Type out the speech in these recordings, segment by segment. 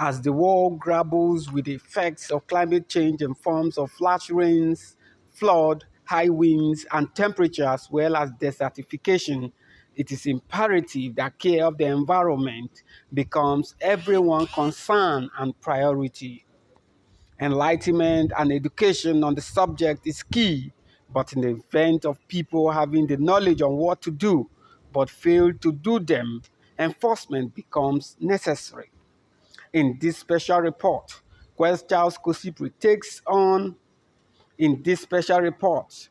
As the world grapples with the effects of climate change in forms of flash rains, flood, high winds, and temperatures, as well as desertification, it is imperative that care of the environment becomes everyone's concern and priority. Enlightenment and education on the subject is key, but in the event of people having the knowledge on what to do but fail to do them, enforcement becomes necessary. In this special report, Charles Kosipre takes on in this special report,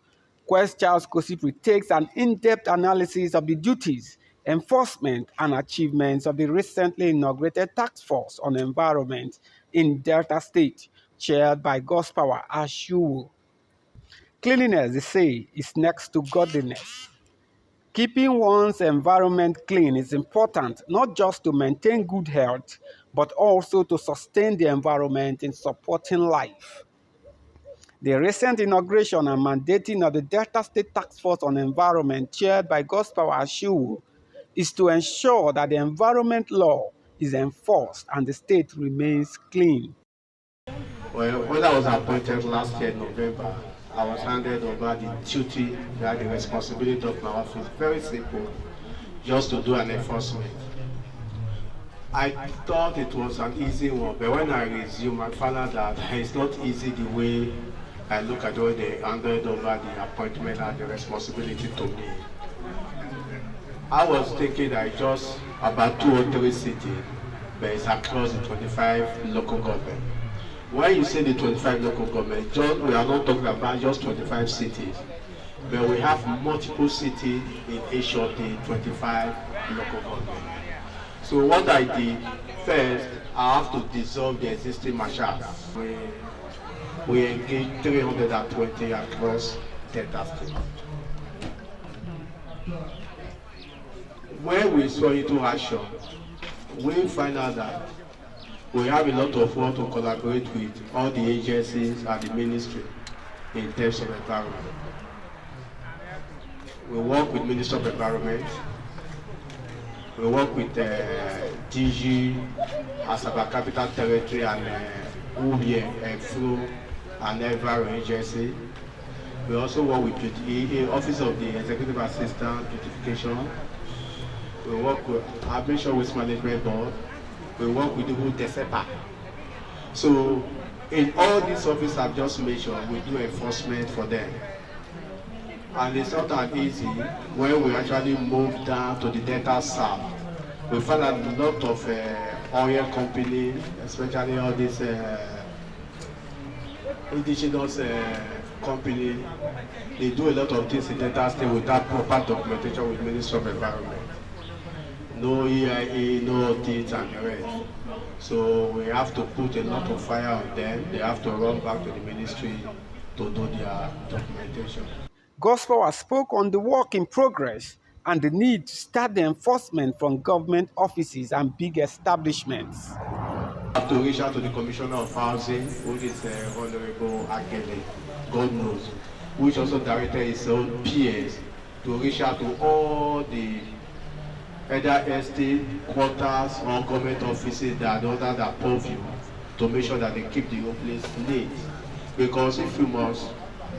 Charles Kosipre takes an in-depth analysis of the duties, enforcement, and achievements of the recently inaugurated Task Force on Environment in Delta State, chaired by Godspower Ashuwu. Cleanliness, they say, is next to godliness. Keeping one's environment clean is important not just to maintain good health, but also to sustain the environment in supporting life. The recent inauguration and mandating of the Delta State Task Force on Environment, chaired by Godspower Ashuwu, is to ensure that the environment law is enforced and the state remains clean. Well, when I was appointed last year, November, I was handed over the duty, the responsibility of my office. Very simple, just to do an enforcement. I thought it was an easy one, but when I resumed, I found out that it's not easy the way I look at all they handed over the appointment and the responsibility to me. I was thinking that just about 2 or 3 cities, but it's across the 25 local government. When you say the 25 local government, we are not talking about just 25 cities, but we have multiple cities in each of the 25 local government. So what I did, first, I have to dissolve the existing marshals. We engaged 320 across Delta State. When we saw into action, we find out that we have a lot of work to collaborate with all the agencies and the ministry in terms of environment. We work with Minister of Environment. We work with DG, Asaba Capital Territory, and UBA, FLO, and Environment Agency. We also work with the Office of the Executive Assistant, Desertification. We work with Administration Waste Management Board. We work with the whole DESEPA. So, in all these offices I've just mentioned, we do enforcement for them. And it's not that easy when we actually move down to the Delta South. We find a lot of oil companies, especially all these indigenous companies, they do a lot of things in Delta State without proper documentation with Ministry of Environment. No EIA, no audit, and the rest. So we have to put a lot of fire on them. They have to run back to the ministry to do their documentation. Godspower spoke on the work in progress and the need to start the enforcement from government offices and big establishments. I have to reach out to the Commissioner of Housing, which is Honorable Akele, God knows, which also directed his own PS to reach out to all the either estate, quarters, or government offices that are under their purview to make sure that they keep the whole place neat. Because if you must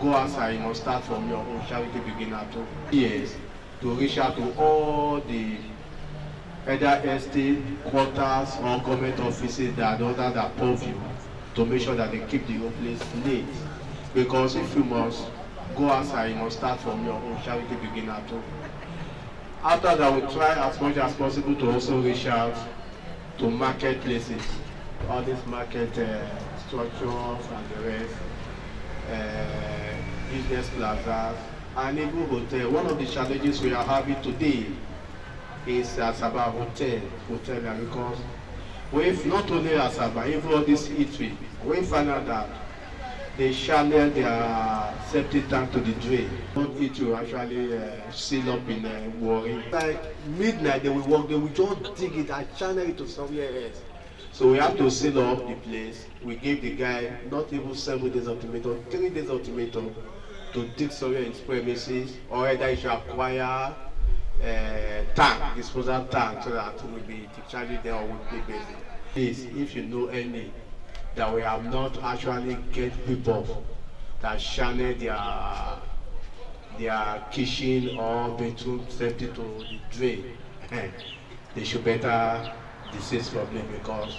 go outside, you must start from your own charity beginner to PS to reach out to all the either estate, quarters, or government offices that are under their purview to make sure that they keep the whole place neat. Because if you must go outside, you must start from your own charity beginner to. After that, we try as much as possible to also reach out to marketplaces, all these market structures and the rest, business plazas, and even hotel. One of the challenges we are having today is Asaba hotel, because we've not only Asaba, even all this eatery, we find out that they channel their septic tank to the drain. Not it to actually seal up in Warri. Like midnight, they will walk, they will just dig it and channel it to somewhere else. So we have to seal up the place. We gave the guy not even 7 days ultimatum, 3 days ultimatum to dig somewhere in his premises, or either he should acquire tank, disposal tank, so that we will be discharging them on weekly basis. Please, if you know any, that we have not actually get people that channel their kitchen or bedroom safety to the drain, they should better desist from it, because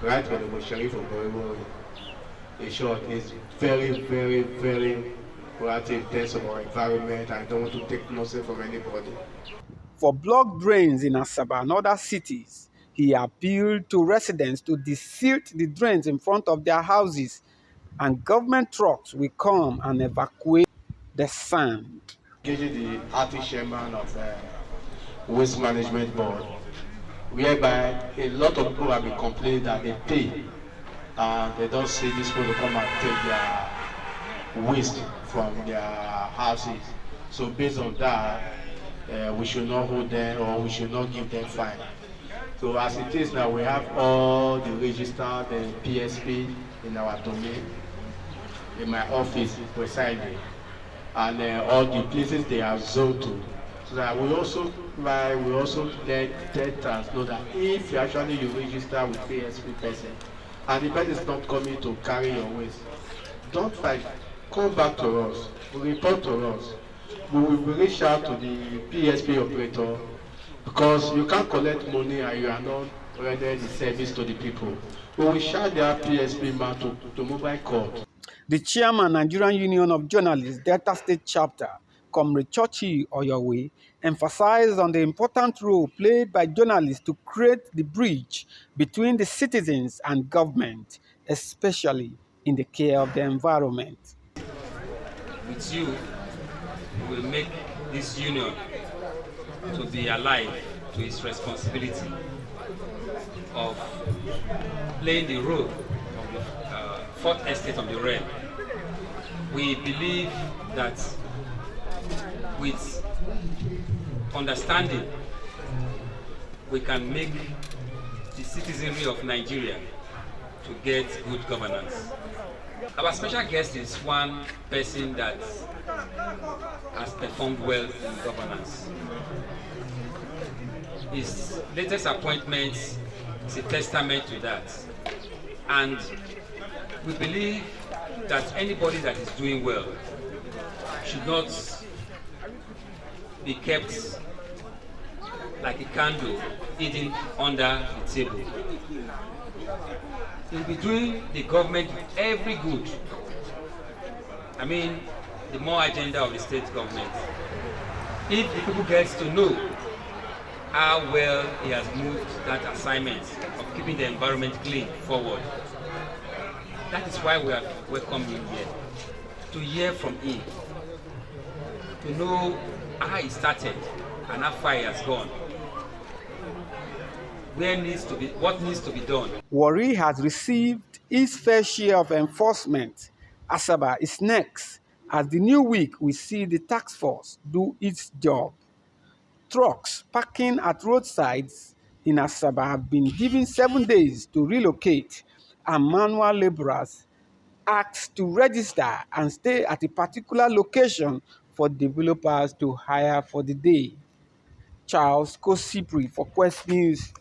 right from the mortuary for Goiwo, in short, is very, very, very proactive in terms of our environment. I don't want to take nothing from anybody. For blocked drains in Asaba and other cities, he appealed to residents to desilt the drains in front of their houses, and government trucks will come and evacuate the sand. Engaging the acting chairman of Waste Management Board, whereby a lot of people have been complaining that they pay and they don't see these people to come and take their waste from their houses. So based on that, we should not hold them, or we should not give them fine. So as it is now, we have all the registered PSP in our domain, in my office precisely, and all the places they are zoned to. So that we also let debtors know that if you actually register with PSP person, and the person is not coming to carry your waste, don't fight, come back to us, report to us. We will reach out to the PSP operator, because you can't collect money and you are not rendering the service to the people. We will charge their PSP man to mobile court. The chairman, Nigerian Union of Journalists, Delta State Chapter, Comrade Chochi Oyowe, emphasized on the important role played by journalists to create the bridge between the citizens and government, especially in the care of the environment. With you, we will make this union to be alive to its responsibility of playing the role of the fourth estate of the realm. We believe that with understanding, we can make the citizenry of Nigeria to get good governance. Our special guest is one person that has performed well in governance. His latest appointment is a testament to that. And we believe that anybody that is doing well should not be kept like a candle hidden under the table. He'll be doing the government every good. I mean, the more agenda of the state government. If the people get to know how well he has moved that assignment of keeping the environment clean forward, that is why we have welcomed him here, to hear from him, to know how he started and how far he has gone. What needs to be done. Warri has received its fair share of enforcement. Asaba is next, as the new week will see the task force do its job. Trucks parking at roadsides in Asaba have been given 7 days to relocate, and manual laborers asked to register and stay at a particular location for developers to hire for the day. Charles Kosipre for Quest News.